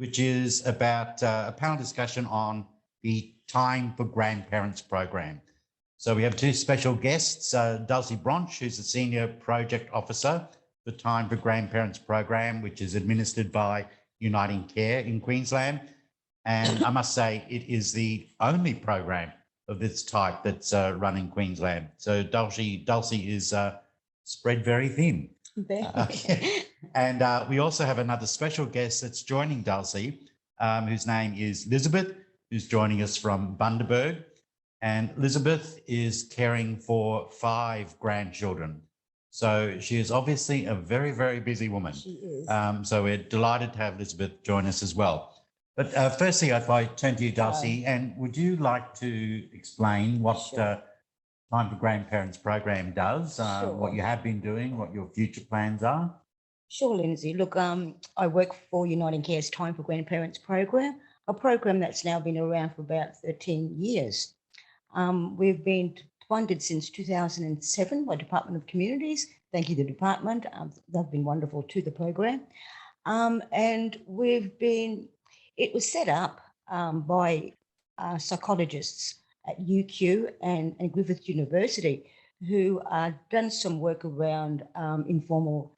which is about a panel discussion on the Time for Grandparents program. So we have two special guests, Dulcie Bronsch, who's the Senior Project Officer for Time for Grandparents program, which is administered by UnitingCare in Queensland. And I must say, it is the only program of its type that's run in Queensland. So Dulcie is spread very thin. And we also have another special guest that's joining Dulcie, whose name is Lizabeth, who's joining us from Bundaberg. And Lizabeth is caring for 5 grandchildren. So she is obviously a very, very busy woman. She is. So we're delighted to have Lizabeth join us as well. But firstly, if I turn to you, Dulcie, and would you like to explain what Time for Grandparents program does, what you have been doing, what your future plans are? Sure, Lindsay. Look, I work for UnitingCare's Time for Grandparents program, a program that's now been around for about 13 years. We've been funded since 2007 by Department of Communities. Thank you, the department. They've been wonderful to the program. And it was set up by psychologists at UQ and Griffith University who done some work around informal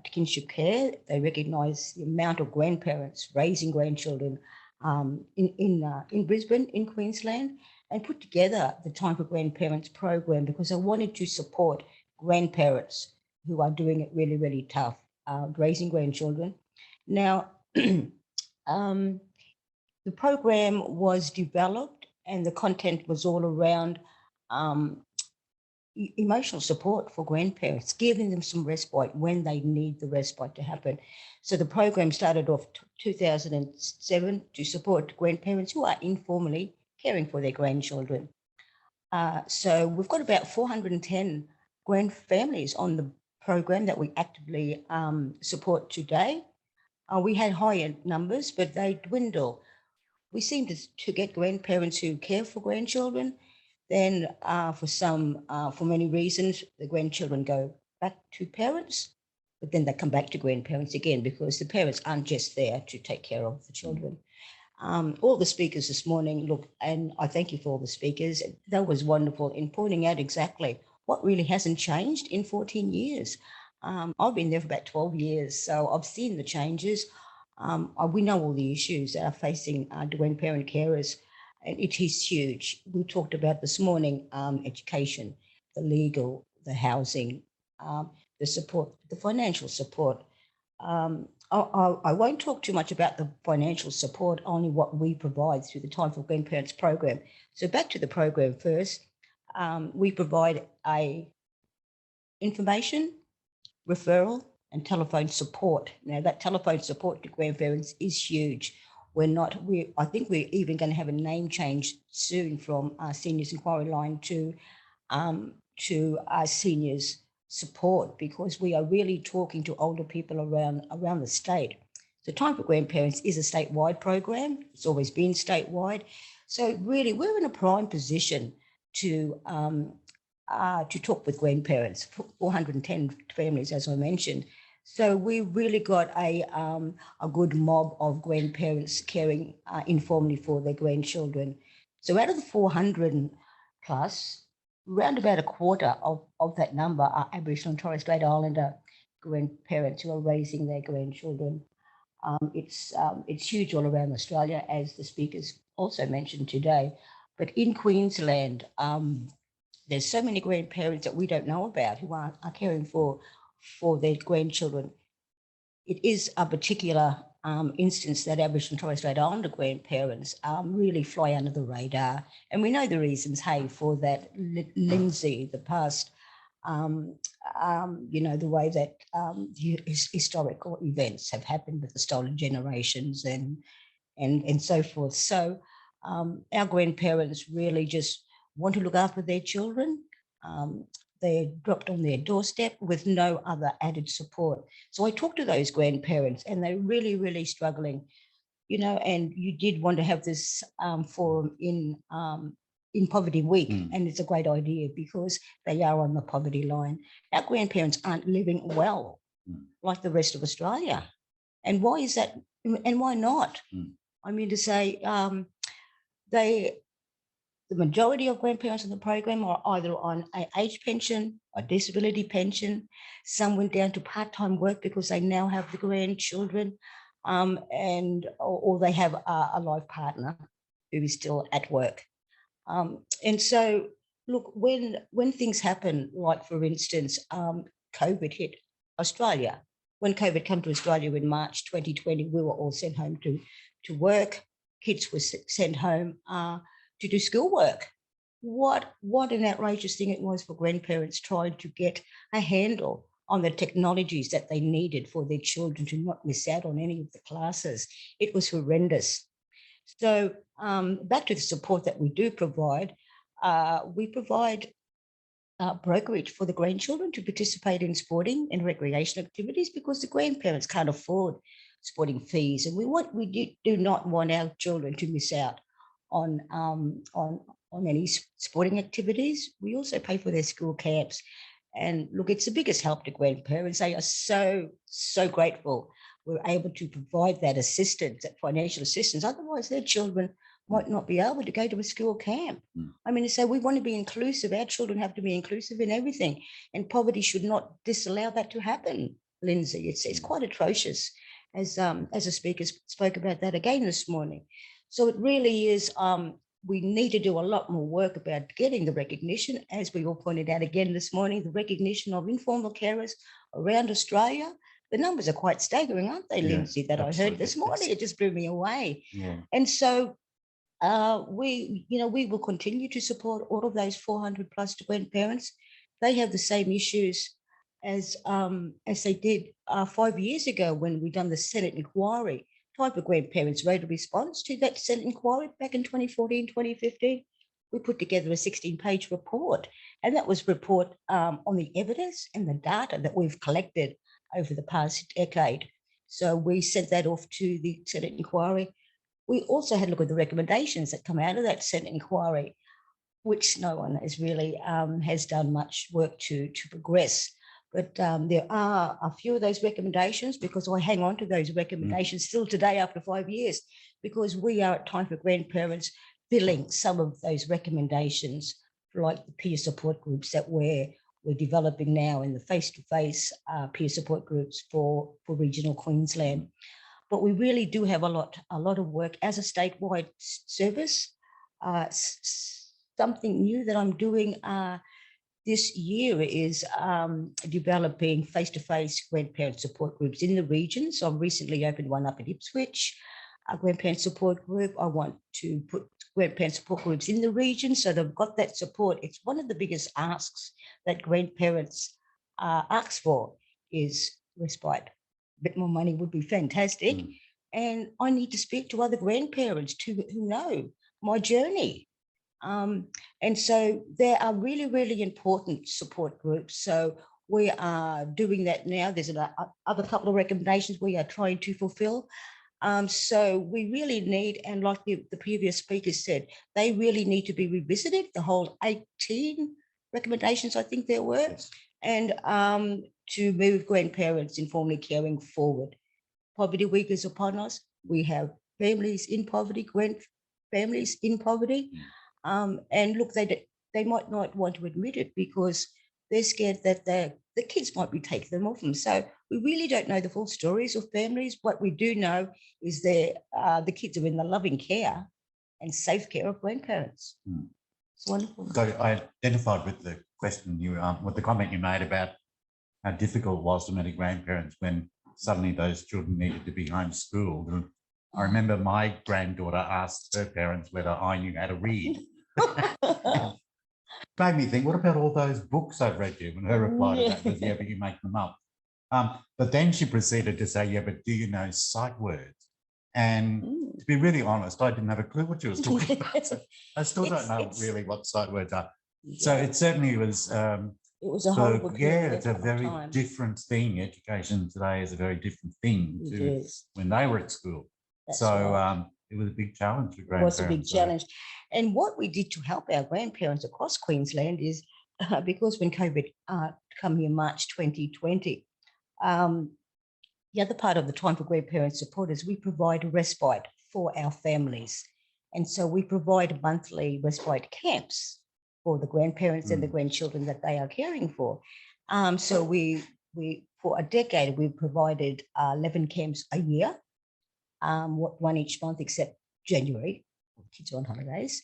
kinship care. They recognise the amount of grandparents raising grandchildren in Brisbane, in Queensland, and put together the Time for Grandparents program because I wanted to support grandparents who are doing it really, really tough, raising grandchildren. Now, the program was developed and the content was all around emotional support for grandparents, giving them some respite when they need the respite to happen. So the program started off 2007 to support grandparents who are informally caring for their grandchildren. So we've got about 410 grand families on the program that we actively support today. We had higher numbers, but they dwindle. We seem to get grandparents who care for grandchildren. Then for many reasons, the grandchildren go back to parents, but then they come back to grandparents again because the parents aren't just there to take care of the children. All the speakers this morning, look, and I thank you for all the speakers. That was wonderful in pointing out exactly what really hasn't changed in 14 years. I've been there for about 12 years, so I've seen the changes. We know all the issues that are facing grandparent carers, and it is huge. We talked about this morning, education, the legal, the housing, the support, the financial support. I won't talk too much about the financial support, only what we provide through the Time for Grandparents program. So back to the program first. We provide information, referral, and telephone support. Now that telephone support to grandparents is huge. I think we're even going to have a name change soon from our seniors inquiry line to our seniors support, because we are really talking to older people around the state. So Time for Grandparents is a statewide program. It's always been statewide. So really we're in a prime position to talk with grandparents, 410 families, as I mentioned. So we really got a good mob of grandparents caring informally for their grandchildren. So out of the 400 plus, around about a quarter of that number are Aboriginal and Torres Strait Islander grandparents who are raising their grandchildren. It's huge all around Australia, as the speakers also mentioned today. But in Queensland, there's so many grandparents that we don't know about who are caring for their grandchildren. It is a particular instance that Aboriginal and Torres Strait Islander grandparents really fly under the radar. And we know the reasons, for that. Lindsay, the past, the way that historical events have happened with the stolen generations and so forth. So our grandparents really just want to look after their children. They're dropped on their doorstep with no other added support. So I talked to those grandparents and they're really, really struggling, and you did want to have this forum in Poverty Week, and it's a great idea because they are on the poverty line. Our grandparents aren't living well like the rest of Australia. And why is that? And why not? I mean to say, the majority of grandparents in the program are either on an age pension or disability pension. Some went down to part-time work because they now have the grandchildren, or they have a life partner who is still at work. And so, look, when things happen, like for instance, COVID hit Australia. When COVID came to Australia in March 2020, we were all sent home to work. Kids were sent home to do schoolwork. What an outrageous thing it was for grandparents trying to get a handle on the technologies that they needed for their children to not miss out on any of the classes. It was horrendous. So back to the support that we do provide, we provide brokerage for the grandchildren to participate in sporting and recreation activities because the grandparents can't afford sporting fees, and we do not want our children to miss out on any sporting activities. We also pay for their school camps, and look, it's the biggest help to grandparents. They are so grateful we're able to provide that assistance, that financial assistance. Otherwise, their children might not be able to go to a school camp. I mean, so we want to be inclusive. Our children have to be inclusive in everything, and poverty should not disallow that to happen, Lindsay. It's quite atrocious, as a speaker spoke about that again this morning. So it really is, we need to do a lot more work about getting the recognition, as we all pointed out again this morning, the recognition of informal carers around Australia. The numbers are quite staggering, aren't they, Lindsay, that I heard this morning? It just blew me away. Yeah. And so we will continue to support all of those 400 plus grandparents. They have the same issues as they did 5 years ago when we done the Senate inquiry. Type of grandparents wrote a response to that Senate inquiry back in 2014, 2015. We put together a 16-page report, and that was report on the evidence and the data that we've collected over the past decade. So we sent that off to the Senate inquiry. We also had a look at the recommendations that come out of that Senate inquiry, which no one has really has done much work to progress. But there are a few of those recommendations, because I hang on to those recommendations still today after 5 years, because we are at Time for Grandparents filling some of those recommendations, like the peer support groups that we're developing now in the face-to-face peer support groups for regional Queensland. But we really do have a lot of work as a statewide service. Something new that I'm doing this year is developing face-to-face grandparent support groups in the region. So I've recently opened one up in Ipswich, a grandparent support group. I want to put grandparent support groups in the region so they've got that support. It's one of the biggest asks that grandparents ask for is respite. A bit more money would be fantastic. And I need to speak to other grandparents who know my journey. And so there are really, really important support groups. So we are doing that now. There's other couple of recommendations we are trying to fulfill. So we really need, and like the previous speaker said, they really need to be revisited, the whole 18 recommendations I think there were, yes. And to move grandparents informally caring forward. Poverty week is upon us. We have families in poverty, families in poverty. And look, they might not want to admit it because they're scared that the kids might be taking them off them. So we really don't know the full stories of families. What we do know is the kids are in the loving care and safe care of grandparents. It's wonderful. So I identified with the question with the comment you made about how difficult it was to manage grandparents when suddenly those children needed to be homeschooled. And I remember my granddaughter asked her parents whether I knew how to read. Made me think, what about all those books I've read you? And her reply to that was, yeah, but you make them up. But then she proceeded to say, yeah, but do you know sight words? And to be really honest, I didn't have a clue what she was talking about. So I still don't know really what sight words are. Yeah. So it certainly was. It was a horrible period. Yeah, it's a very different thing. Education today is a very different thing to when they were at school. That's so right. It was a big challenge for grandparents. It was a big challenge. And what we did to help our grandparents across Queensland is, because when COVID came here March 2020, the other part of the Time for Grandparents support is we provide a respite for our families. And so we provide monthly respite camps for the grandparents and the grandchildren that they are caring for. So we for a decade, we provided 11 camps a year, one each month except January. Kids are on holidays.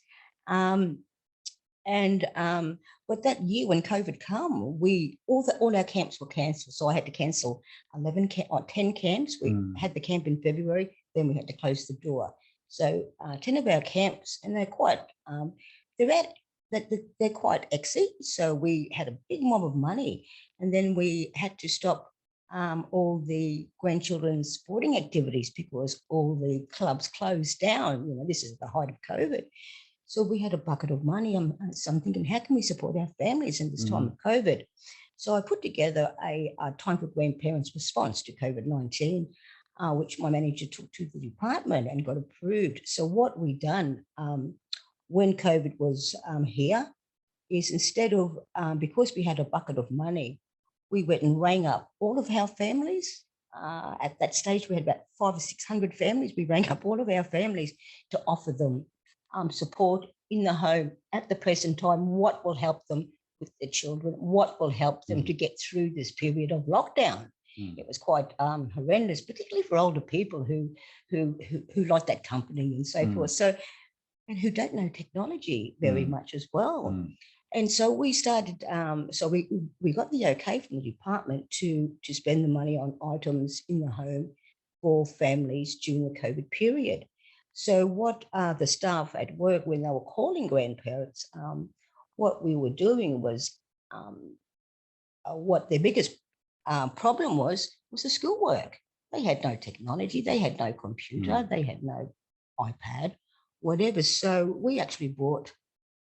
But that year when COVID came, all our camps were cancelled. So I had to cancel 10 camps. We had the camp in February, then we had to close the door. So 10 of our camps, and they're quite they're quite exy. So we had a big mob of money, and then we had to stop all the grandchildren's sporting activities because all the clubs closed down. You know, this is the height of COVID. So we had a bucket of money. So I'm thinking, how can we support our families in this time of COVID? So I put together a Time for Grandparents response to COVID-19, which my manager took to the department and got approved. So what we done when COVID was here is instead of, because we had a bucket of money, we went and rang up all of our families. At that stage, we had about 500 or 600 families. We rang up all of our families to offer them support in the home at the present time, what will help them with their children, what will help them to get through this period of lockdown. It was quite horrendous, particularly for older people who like that company and so forth. So, and who don't know technology very much as well. And so we started, so we got the okay from the department to spend the money on items in the home for families during the COVID period. So what the staff at work, when they were calling grandparents, what we were doing was what their biggest problem was the schoolwork. They had no technology, they had no computer, they had no iPad, whatever. So we actually bought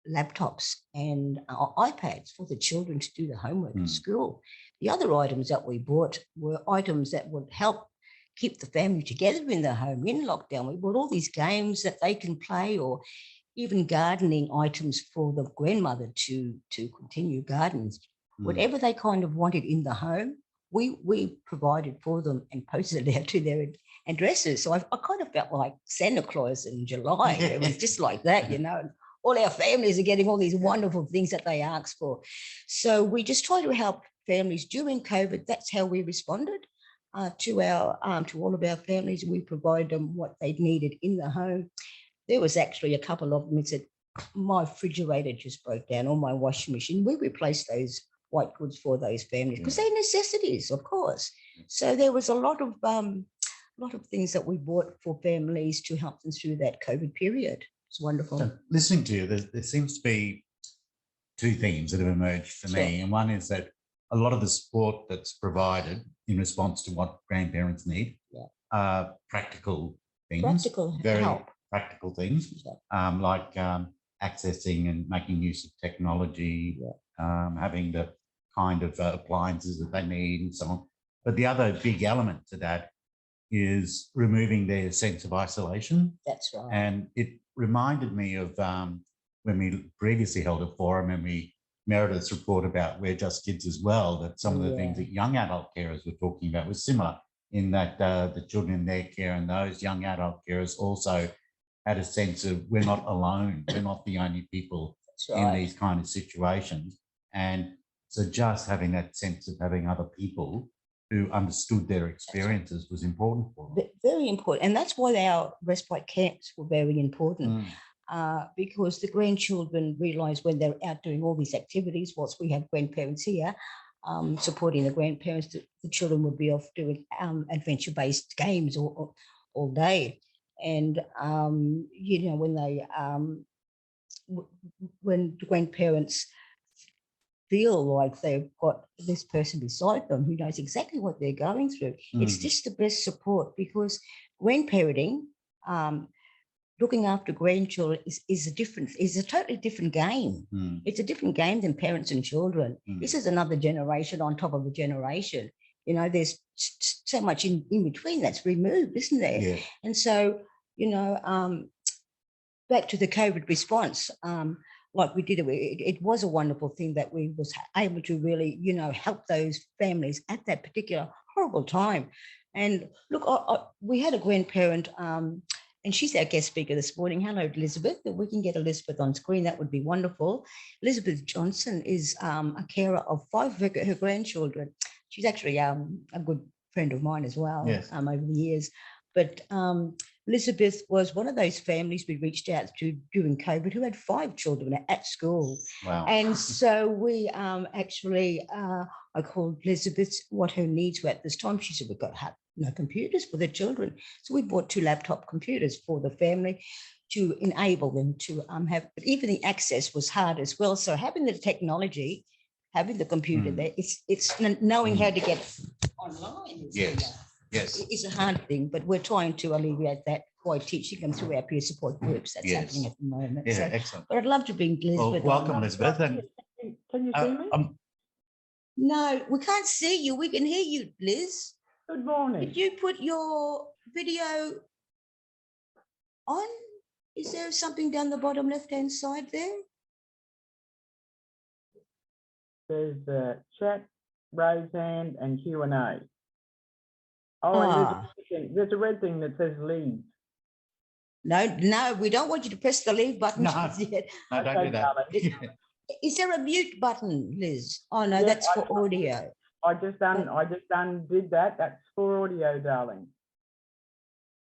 laptops and iPads for the children to do the homework at school. The other items that we bought were items that would help keep the family together in the home in lockdown. We bought all these games that they can play, or even gardening items for the grandmother to continue gardens. Whatever they kind of wanted in the home, we provided for them and posted it out to their addresses. So I kind of felt like Santa Claus in July. It was just like that, you know. All our families are getting all these wonderful things that they asked for. So we just try to help families during COVID. That's how we responded to all of our families. We provided them what they needed in the home. There was actually a couple of them that said, my refrigerator just broke down, or my washing machine. We replaced those white goods for those families because they're necessities, of course. So there was a lot of things that we bought for families to help them through that COVID period. It's wonderful. So listening to you, there seems to be two themes that have emerged for me. And one is that a lot of the support that's provided in response to what grandparents need are practical things. Very help. Practical things, like accessing and making use of technology, having the kind of appliances that they need and so on. But the other big element to that is removing their sense of isolation. That's right. And it reminded me of when we previously held a forum and we Meredith's report about We're Just Kids as well, that some of the things that young adult carers were talking about was similar, in that the children in their care and those young adult carers also had a sense of we're not alone, we're not the only people in these kind of situations. And so just having that sense of having other people who understood their experiences was important for them. Very important. And that's why our respite camps were very important, because the grandchildren realise when they're out doing all these activities, whilst we have grandparents here supporting the grandparents, the children would be off doing adventure-based games all day. And, you know, when the grandparents feel like they've got this person beside them who knows exactly what they're going through, it's just the best support, because grandparenting, looking after grandchildren is a totally different game. It's a different game than parents and children. This is another generation on top of a generation. You know, there's so much in between that's removed, isn't there? Yeah. And so, you know, back to the COVID response, like we did, it was a wonderful thing that we was able to really, you know, help those families at that particular horrible time. And look, we had a grandparent, and she's our guest speaker this morning. Hello, Elizabeth. If we can get Elizabeth on screen, that would be wonderful. Elizabeth Johnson is a carer of 5 of her grandchildren. She's actually a good friend of mine as well. Yes. Over the years. But Elizabeth was one of those families we reached out to during COVID who had 5 children at school. Wow. And so we actually, I called Elizabeth what her needs were at this time. She said, we've got no computers for the children. So we bought 2 laptop computers for the family to enable them to have, but even the access was hard as well. So having the technology, having the computer there, it's knowing how to get online. Yes. It's a hard thing, but we're trying to alleviate that by teaching them through our peer support groups. That's happening at the moment. Yeah, so, excellent. But I'd love to bring Elizabeth. Well, welcome, Elizabeth. And, can you see me? No, we can't see you. We can hear you, Liz. Good morning. Did you put your video on? Is there something down the bottom left-hand side there? There's chat, raise hand, and Q&A. Oh, and there's a red thing that says leave. No, we don't want you to press the leave button. No, don't do that. Is there a mute button, Liz? Oh no, that's for audio. I just undid that. That's for audio, darling.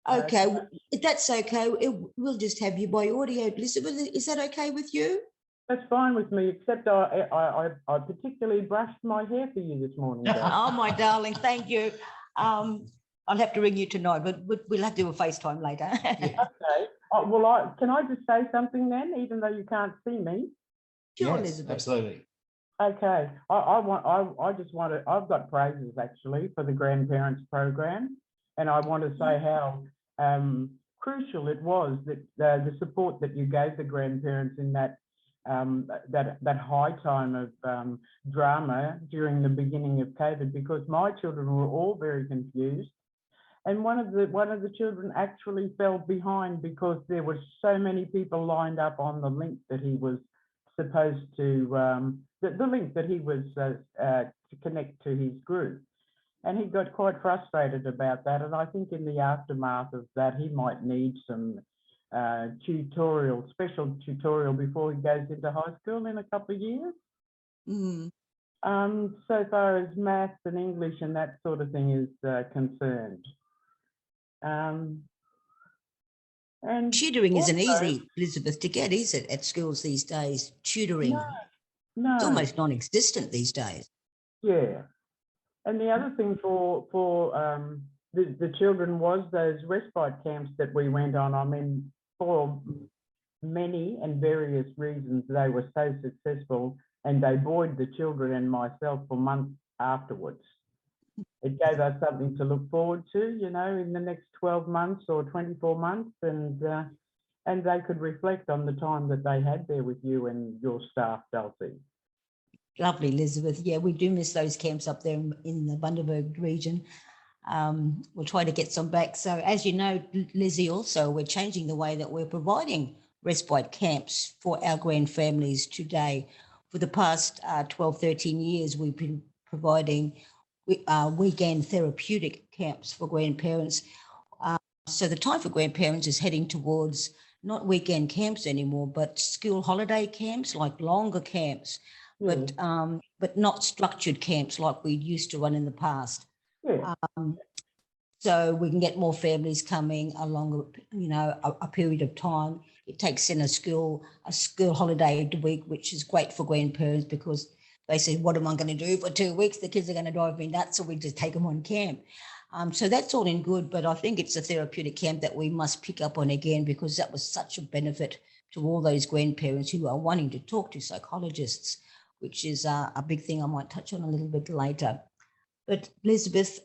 Okay, that's okay. We'll just have you by audio, Elizabeth. Is that okay with you? That's fine with me, except I particularly brushed my hair for you this morning. Oh, my darling, thank you. I'll have to ring you tonight, but we'll have to do a FaceTime later. Okay. Oh, well, can I just say something then, even though you can't see me? Sure, yes, Elizabeth. Absolutely. Okay. I've got praises actually for the grandparents program, and I want to say how crucial it was that the support that you gave the grandparents in that high time of drama during the beginning of COVID, because my children were all very confused, and one of the children actually fell behind because there were so many people lined up on the link that he was supposed to the link that he was to connect to his group, and he got quite frustrated about that. And I think in the aftermath of that, he might need some special tutorial before he goes into high school in a couple of years. So far as maths and English and that sort of thing is concerned. And tutoring isn't easy, Elizabeth, to get, is it, at schools these days? Tutoring. No. It's almost non-existent these days. Yeah. And the other thing for the children was those respite camps that we went on. I mean, for many and various reasons, they were so successful, and they buoyed the children and myself for months afterwards. It gave us something to look forward to, you know, in the next 12 months or 24 months, and they could reflect on the time that they had there with you and your staff, Dulcie. Lovely, Elizabeth. Yeah, we do miss those camps up there in the Bundaberg region. We'll try to get some back. So as you know, Lizzie, also, we're changing the way that we're providing respite camps for our grand families today. For the past 12, 13 years, we've been providing weekend therapeutic camps for grandparents. So the time for grandparents is heading towards not weekend camps anymore, but school holiday camps, like longer camps, but not structured camps like we used to run in the past. So we can get more families coming along, you know, a period of time. It takes in a school holiday a week, which is great for grandparents because they say, what am I going to do for 2 weeks? The kids are going to drive me nuts, so we just take them on camp. So that's all in good, but I think it's a therapeutic camp that we must pick up on again, because that was such a benefit to all those grandparents who are wanting to talk to psychologists, which is a big thing I might touch on a little bit later. But Elizabeth,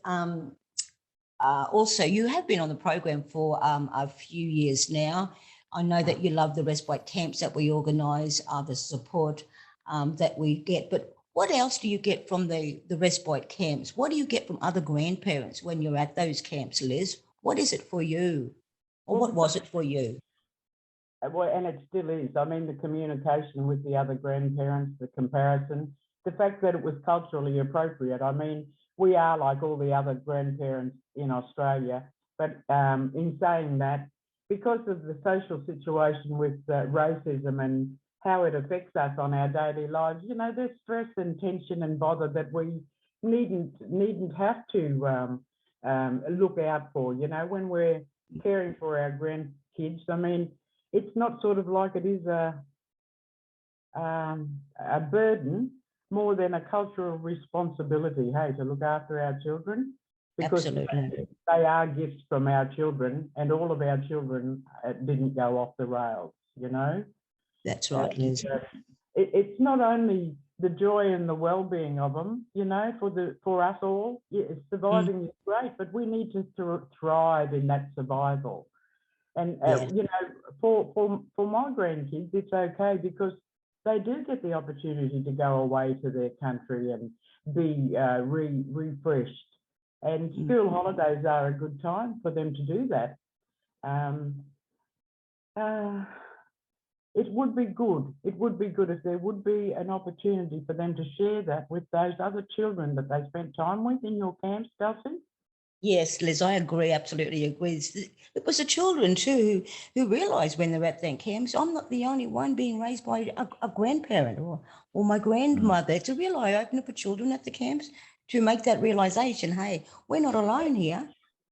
also, you have been on the program for a few years now. I know that you love the respite camps that we organise, the support that we get. But what else do you get from the respite camps? What do you get from other grandparents when you're at those camps, Liz? What is it for you? Or what was it for you? Well, and it still is. I mean, the communication with the other grandparents, the comparison, the fact that it was culturally appropriate. I mean, we are like all the other grandparents in Australia. But in saying that, because of the social situation with racism and how it affects us on our daily lives, you know, there's stress and tension and bother that we needn't have to look out for, you know, when we're caring for our grandkids. I mean, it's not sort of like it is a burden more than a cultural responsibility, hey, to look after our children, because Absolutely. they are gifts from our children, and all of our children didn't go off the rails, you know. That's right, Liz. It's not only the joy and the well-being of them, you know, for us all. Yeah, surviving is great, but we need to thrive in that survival. And you know, for my grandkids, it's okay because they do get the opportunity to go away to their country and be refreshed. And school holidays are a good time for them to do that. It would be good. It would be good if there would be an opportunity for them to share that with those other children that they spent time with in your camps, Dulcie. Yes, Liz, I agree, absolutely agree. It was the children too who realise when they're at their camps, I'm not the only one being raised by a grandparent or my grandmother. To realise, I open up for children at the camps to make that realisation, hey, we're not alone here.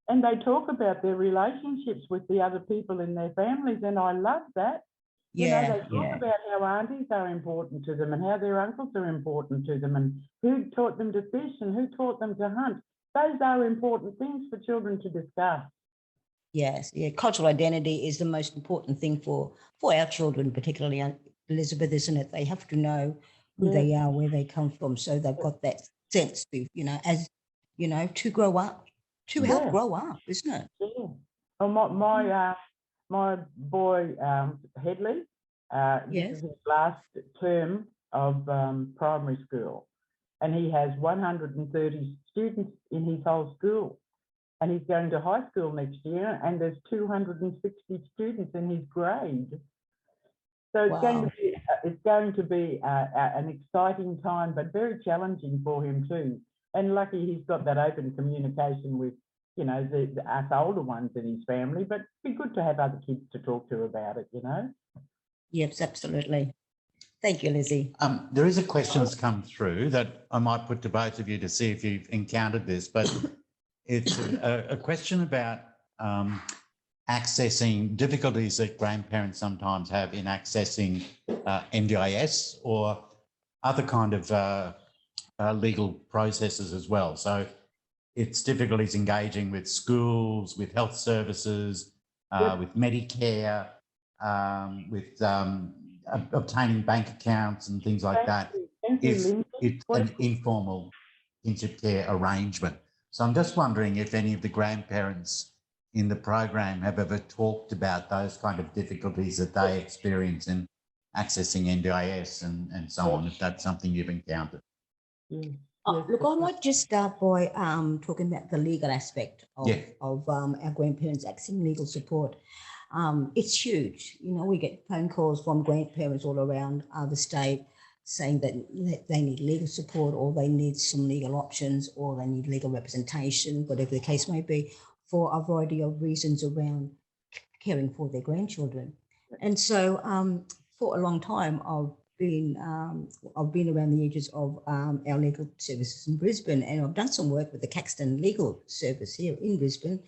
And they talk about their relationships with the other people in their families, and I love that. You know, they talk about how aunties are important to them and how their uncles are important to them and who taught them to fish and who taught them to hunt. Those are important things for children to discuss. Yes, yeah. Cultural identity is the most important thing for our children, particularly, Elizabeth, isn't it? They have to know who they are, where they come from, so they've got that sense to, you know, as you know, to grow up, to help grow up, isn't it? Yeah. Well, my boy Headley, this is his last term of primary school, and he has 130 students in his whole school, and he's going to high school next year, and there's 260 students in his grade. So it's going to be an exciting time, but very challenging for him too. And lucky he's got that open communication with, you know, us older ones in his family, but it'd be good to have other kids to talk to about it, you know? Yes, absolutely. Thank you, Lizzie. There is a question that's come through that I might put to both of you to see if you've encountered this, but it's a question about accessing difficulties that grandparents sometimes have in accessing NDIS or other kind of legal processes as well. So it's difficulties engaging with schools, with health services, with Medicare, with obtaining bank accounts and things like that. If it's an informal kinship care arrangement. So I'm just wondering if any of the grandparents in the program have ever talked about those kind of difficulties that they experience in accessing NDIS and so on, if that's something you've encountered. Look, I might just start by talking about the legal aspect of our grandparents accessing legal support. It's huge. You know, we get phone calls from grandparents all around the state saying that they need legal support or they need some legal options or they need legal representation, whatever the case may be, for a variety of reasons around caring for their grandchildren. And so for a long time, I've been around the edges of our legal services in Brisbane, and I've done some work with the Caxton Legal Service here in Brisbane,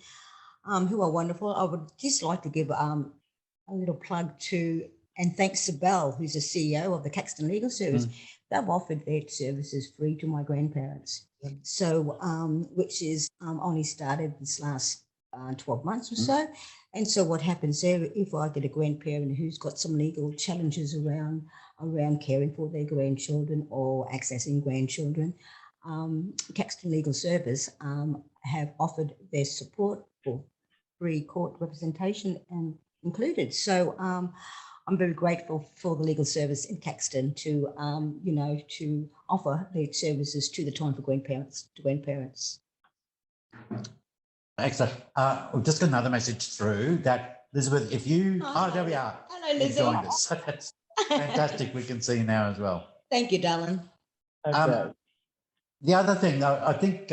who are wonderful. I would just like to give a little plug to and thanks to Belle, who's the CEO of the Caxton Legal Service. They've offered their services free to my grandparents. So, which is only started this last 12 months or so. And so what happens there, if I get a grandparent who's got some legal challenges around caring for their grandchildren or accessing grandchildren, Caxton Legal Service have offered their support for free court representation and included. So I'm very grateful for the legal service in Caxton to, to offer their services to the Time for Grandparents to grandparents. Excellent. Just another message through that, Lizabeth, if you... Oh, there we are. Hello, Lizzie. You joined us. That's fantastic. We can see you now as well. Thank you, darling. Okay. The other thing, though, I think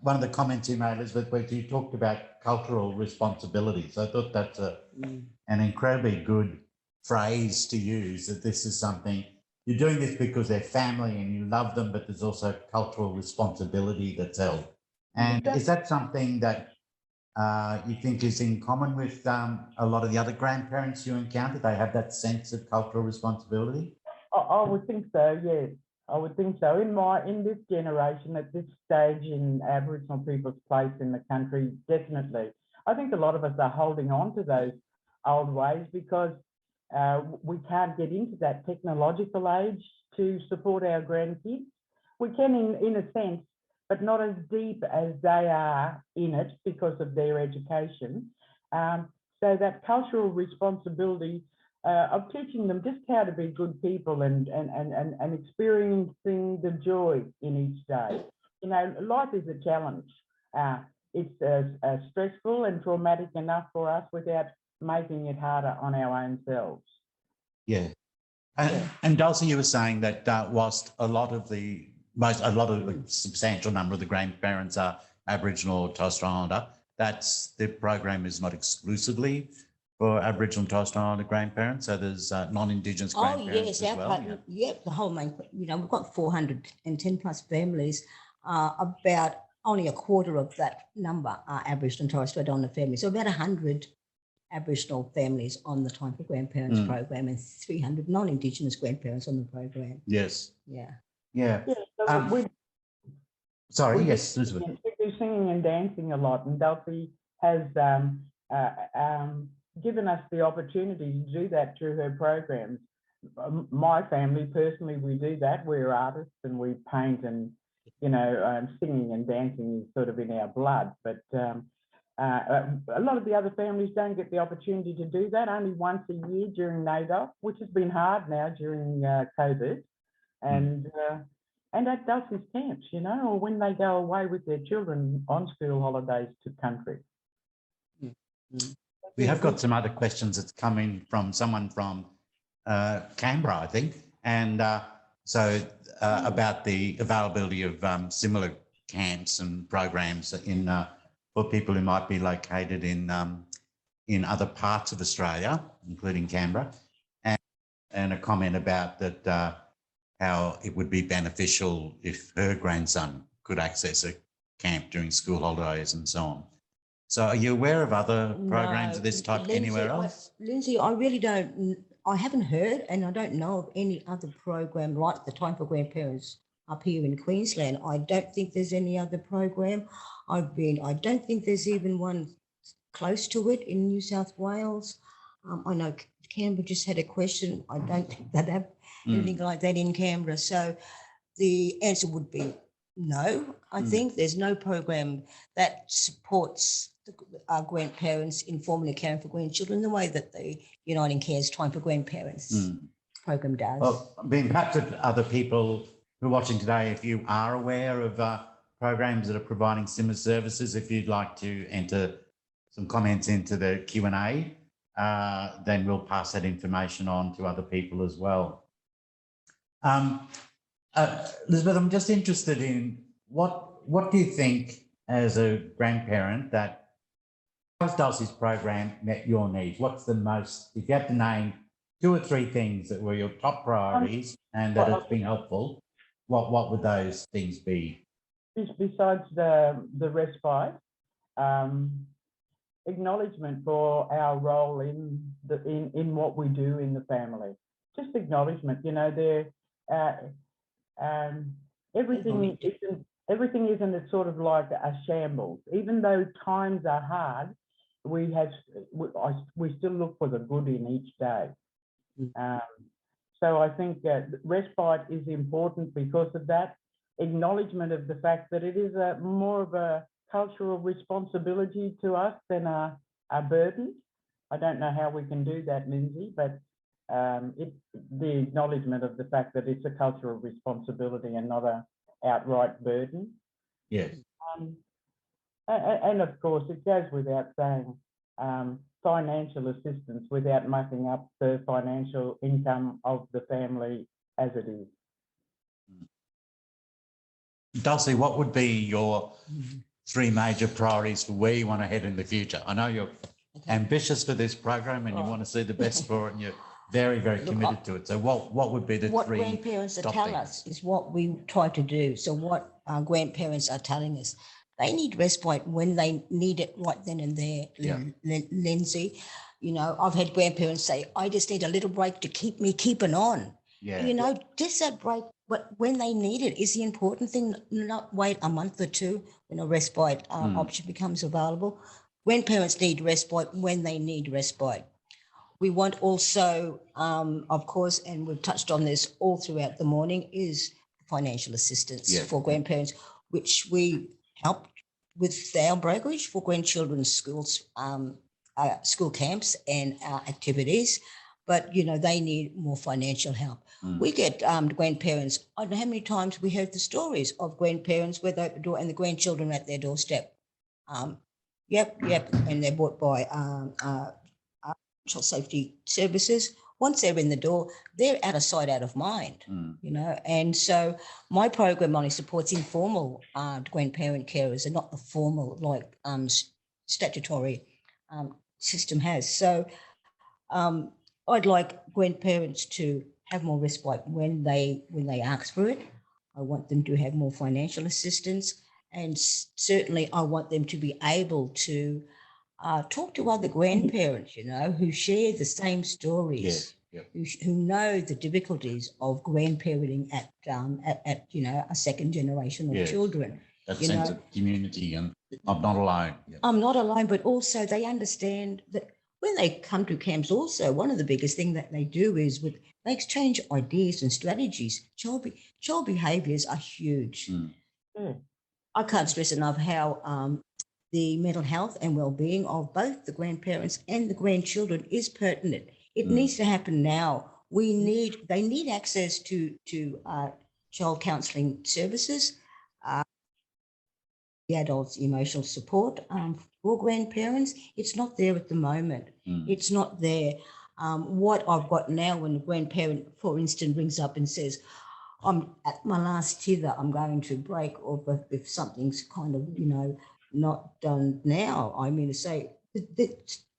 one of the comments you made, Elizabeth, where you talked about cultural responsibilities. I thought that's an incredibly good phrase to use, that this is something, you're doing this because they're family and you love them, but there's also cultural responsibility that's held. And is that something that you think is in common with a lot of the other grandparents you encounter? They have that sense of cultural responsibility? I would think so, yes. I would think so. In this generation, at this stage in Aboriginal people's place in the country, definitely. I think a lot of us are holding on to those old ways because we can't get into that technological age to support our grandkids. We can in a sense, but not as deep as they are in it because of their education. So that cultural responsibility of teaching them just how to be good people and experiencing the joy in each day. You know, life is a challenge. It's stressful and traumatic enough for us without making it harder on our own selves. Yeah. And Dulcie, you were saying that whilst a substantial number of the grandparents are Aboriginal or Torres Strait Islander, the program is not exclusively for Aboriginal and Torres Strait Islander grandparents. So there's non-Indigenous grandparents as well. The whole main, we've got 410 plus families. About only a quarter of that number are Aboriginal and Torres Strait Islander families. So about 100 Aboriginal families on the Time for Grandparents program and 300 non-Indigenous grandparents on the program. Yes. Yeah. So sorry, yes, Elizabeth. We do singing and dancing a lot, and Dulcie has given us the opportunity to do that through her programs. My family, personally, we do that. We're artists and we paint, and, singing and dancing is sort of in our blood. But a lot of the other families don't get the opportunity to do that, only once a year during NAIDOC, which has been hard now during COVID. And at Dulcie's camps, or when they go away with their children on school holidays to country. We have got some other questions that's coming from someone from Canberra, I think, and about the availability of similar camps and programs for people who might be located in other parts of Australia, including Canberra, and a comment about that how it would be beneficial if her grandson could access a camp during school holidays and so on. So are you aware of other programs of this type, Lindsay, anywhere else? Lindsay, I really don't, I haven't heard, and I don't know of any other program like the Time for Grandparents up here in Queensland. I don't think there's any other program. I don't think there's even one close to it in New South Wales. I know Canberra just had a question. I don't think they have anything like that in Canberra. So the answer would be no. I think there's no program that supports our grandparents informally caring for grandchildren the way that the UnitingCare's Time for Grandparents program does. Well, perhaps if other people who are watching today, if you are aware of programs that are providing similar services, if you'd like to enter some comments into the Q&A, then we'll pass that information on to other people as well. Elizabeth, I'm just interested in what do you think as a grandparent that how Dulcie's program met your needs? What's the most, if you had to name 2 or 3 things that were your top priorities and that have been helpful, what would those things be? Besides the respite, acknowledgement for our role in what we do in the family. Just acknowledgement, everything isn't a sort of like a shambles. Even though times are hard, we still look for the good in each day. So I think that respite is important because of that. Acknowledgement of the fact that it is more of a cultural responsibility to us than a burden. I don't know how we can do that, Lindsay, but the acknowledgement of the fact that it's a cultural responsibility and not a outright burden. Yes. And of course, it goes without saying, financial assistance without mucking up the financial income of the family as it is. Dulcie, what would be your three major priorities for where you want to head in the future. I know you're ambitious for this program and you want to see the best for it, and you're very, very committed to it. So what would be the what three grandparents top tell things? us is what we try to do. So what our grandparents are telling us, they need respite when they need it right then and there, Lindsay. You know, I've had grandparents say, I just need a little break to keep me keeping on. Yeah. You know, just that break, but when they need it is the important thing, not wait a month or two when a respite option becomes available. Grandparents need respite when they need respite. We want also, of course, and we've touched on this all throughout the morning, is financial assistance for grandparents, which we help with our brokerage for grandchildren's schools, school camps and activities. But, you know, they need more financial help. We get grandparents, I don't know how many times we heard the stories of grandparents where they open the door and the grandchildren are at their doorstep. And they're bought by child safety services. Once they're in the door, they're out of sight, out of mind, you know. And so my program only supports informal grandparent carers and not the formal like statutory system has. So I'd like grandparents to have more respite when they ask for it. I want them to have more financial assistance, and certainly I want them to be able to talk to other grandparents, you know, who share the same stories, who know the difficulties of grandparenting at you know, a second generation of children. That sense of community, and I'm not alone. I'm not alone, but also they understand that when they come to camps also, one of the biggest things that they do is they exchange ideas and strategies. Child behaviours are huge. I can't stress enough how the mental health and well-being of both the grandparents and the grandchildren is pertinent. It needs to happen now. They need access to child counselling services, the adults' emotional support for grandparents. It's not there at the moment. It's not there. What I've got now, when a grandparent, for instance, rings up and says, I'm at my last tether, I'm going to break, or if something's kind of, you know, not done now, I mean to say,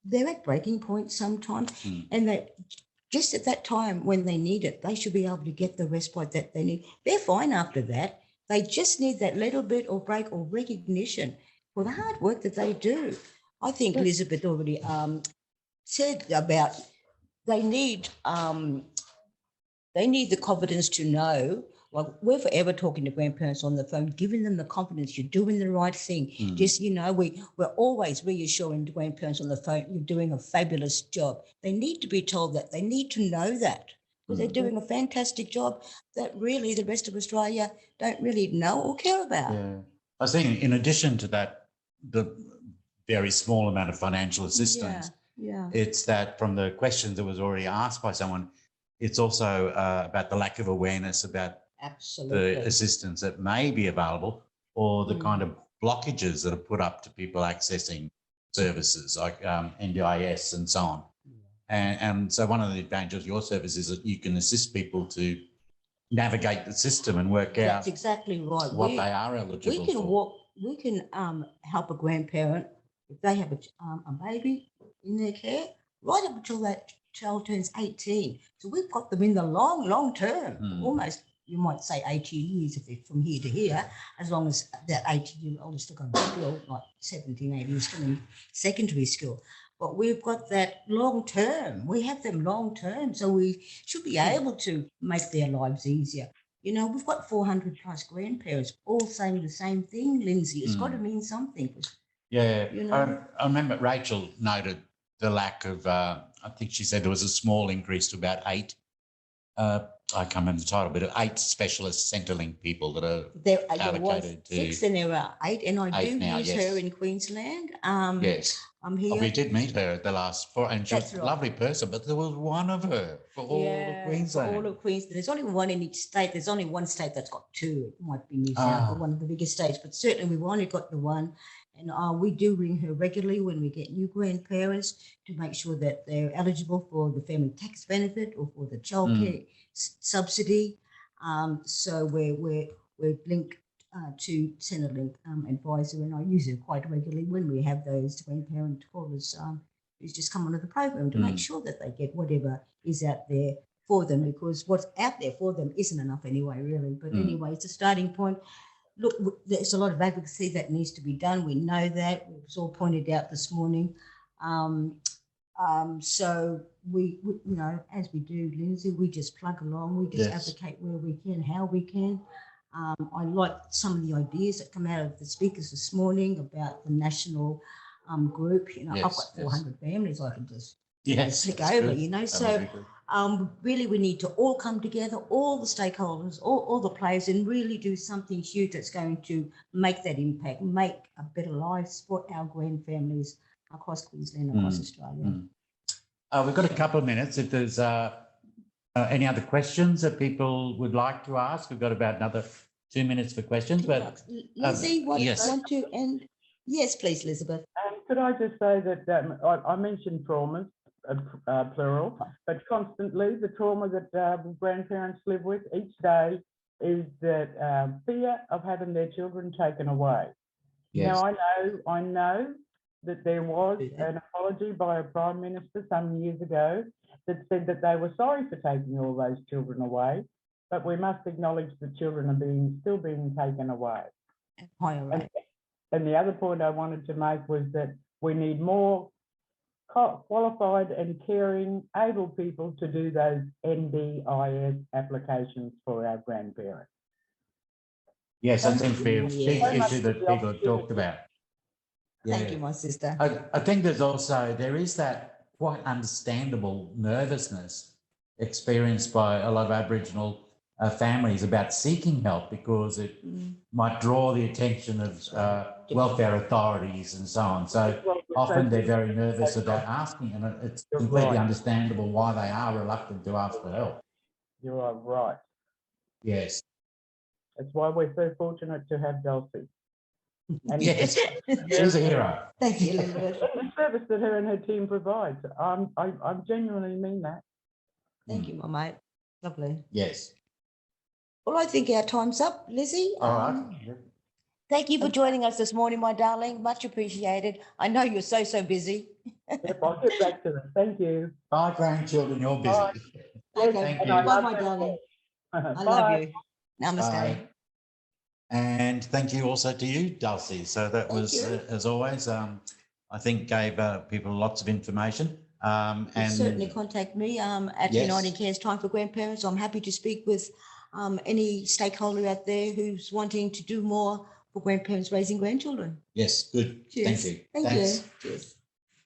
they're at breaking point sometimes, and that just at that time when they need it, they should be able to get the respite that they need. They're fine after that. They just need that little bit of break or recognition for the hard work that they do. I think Lizabeth already said about they need the confidence to know. Like, we're forever talking to grandparents on the phone, giving them the confidence you're doing the right thing. Just, you know, we're always reassuring grandparents on the phone, you're doing a fabulous job. They need to be told that. They need to know that. Because they're doing a fantastic job that really the rest of Australia don't really know or care about. Yeah. I think in addition to that, the very small amount of financial assistance, it's that from the questions that was already asked by someone, it's also about the lack of awareness about the assistance that may be available, or the kind of blockages that are put up to people accessing services like NDIS and so on. And so one of the advantages of your service is that you can assist people to navigate the system and work out. That's exactly right. What they are eligible for. We can help a grandparent if they have a baby in their care right up until that child turns 18. So we've got them in the long term, almost, you might say 18 years if they're from here to here, as long as that 18-year-old is still going to school, like 17, 18 is still in secondary school. But we've got that long term. We have them long term, so we should be able to make their lives easier. You know, we've got 400 plus grandparents all saying the same thing, Lindsay. It's got to mean something. Yeah, you know? I remember Rachel noted the lack of, I think she said there was a small increase to about 8, I can't remember the title, but 8 specialist Centrelink people that are allocated to. 6 and there are 8, and I do use her in Queensland. Yes. I'm here. We did meet her at the last 4, and she was a lovely person, but there was one of her for all of Queensland. For all of Queensland. There's only one in each state. There's only one state that's got 2. It might be New South, one of the biggest states, but certainly we've only got the one. And we do ring her regularly when we get new grandparents to make sure that they're eligible for the family tax benefit or for the childcare subsidy. So we're linked to Centrelink advisor, and I use her quite regularly when we have those grandparent callers who's just come onto the program to make sure that they get whatever is out there for them, because what's out there for them isn't enough anyway, really. But anyway, it's a starting point. Look, there's a lot of advocacy that needs to be done. We know that. It was all pointed out this morning. So we, you know, as we do, Lindsay, we just plug along. We just advocate where we can, how we can. I like some of the ideas that come out of the speakers this morning about the national group. You know, I've got 400 families I can just flick over, good. You know. So really we need to all come together, all the stakeholders, all the players, and really do something huge that's going to make that impact, make a better lives for our grand families across Queensland, across Australia. We've got a couple of minutes. If there's any other questions that people would like to ask, we've got about another 2 minutes for questions. But Lizzie, want to end? Yes, please, Lizabeth. Could I just say that I mentioned traumas, plural, but constantly the trauma that grandparents live with each day is that fear of having their children taken away. Now, I know that there was an apology by a Prime Minister some years ago that said that they were sorry for taking all those children away, but we must acknowledge that children are still being taken away. And the other point I wanted to make was that we need more qualified and caring, able people to do those NDIS applications for our grandparents. Yes, that seems to be a big issue that people have talked about. Thank you, my sister. I think there is that quite understandable nervousness experienced by a lot of Aboriginal families about seeking help, because it might draw the attention of welfare authorities and so on. So often they're very nervous about asking, and it's completely understandable why they are reluctant to ask for help. You are right. Yes. That's why we're so fortunate to have Dulcie. And yes, she's a hero. Thank you, Elizabeth. The service that her and her team provides. I genuinely mean that. Thank you, my mate. Lovely. Yes. Well, I think our time's up, Lizzie. All right. Thank you for joining us this morning, my darling. Much appreciated. I know you're so busy. Yep, I'll get back to them. Thank you. Bye, grandchildren. You're busy. Bye. Okay. Thank you. Bye, my darling. I love you. Namaste. Bye. And thank you also to you, Dulcie. So that was, as always, I think gave people lots of information. And certainly contact me at UnitingCare's Time for Grandparents. I'm happy to speak with any stakeholder out there who's wanting to do more for grandparents raising grandchildren. Yes, good. Cheers. Thank you. Thank you. Cheers.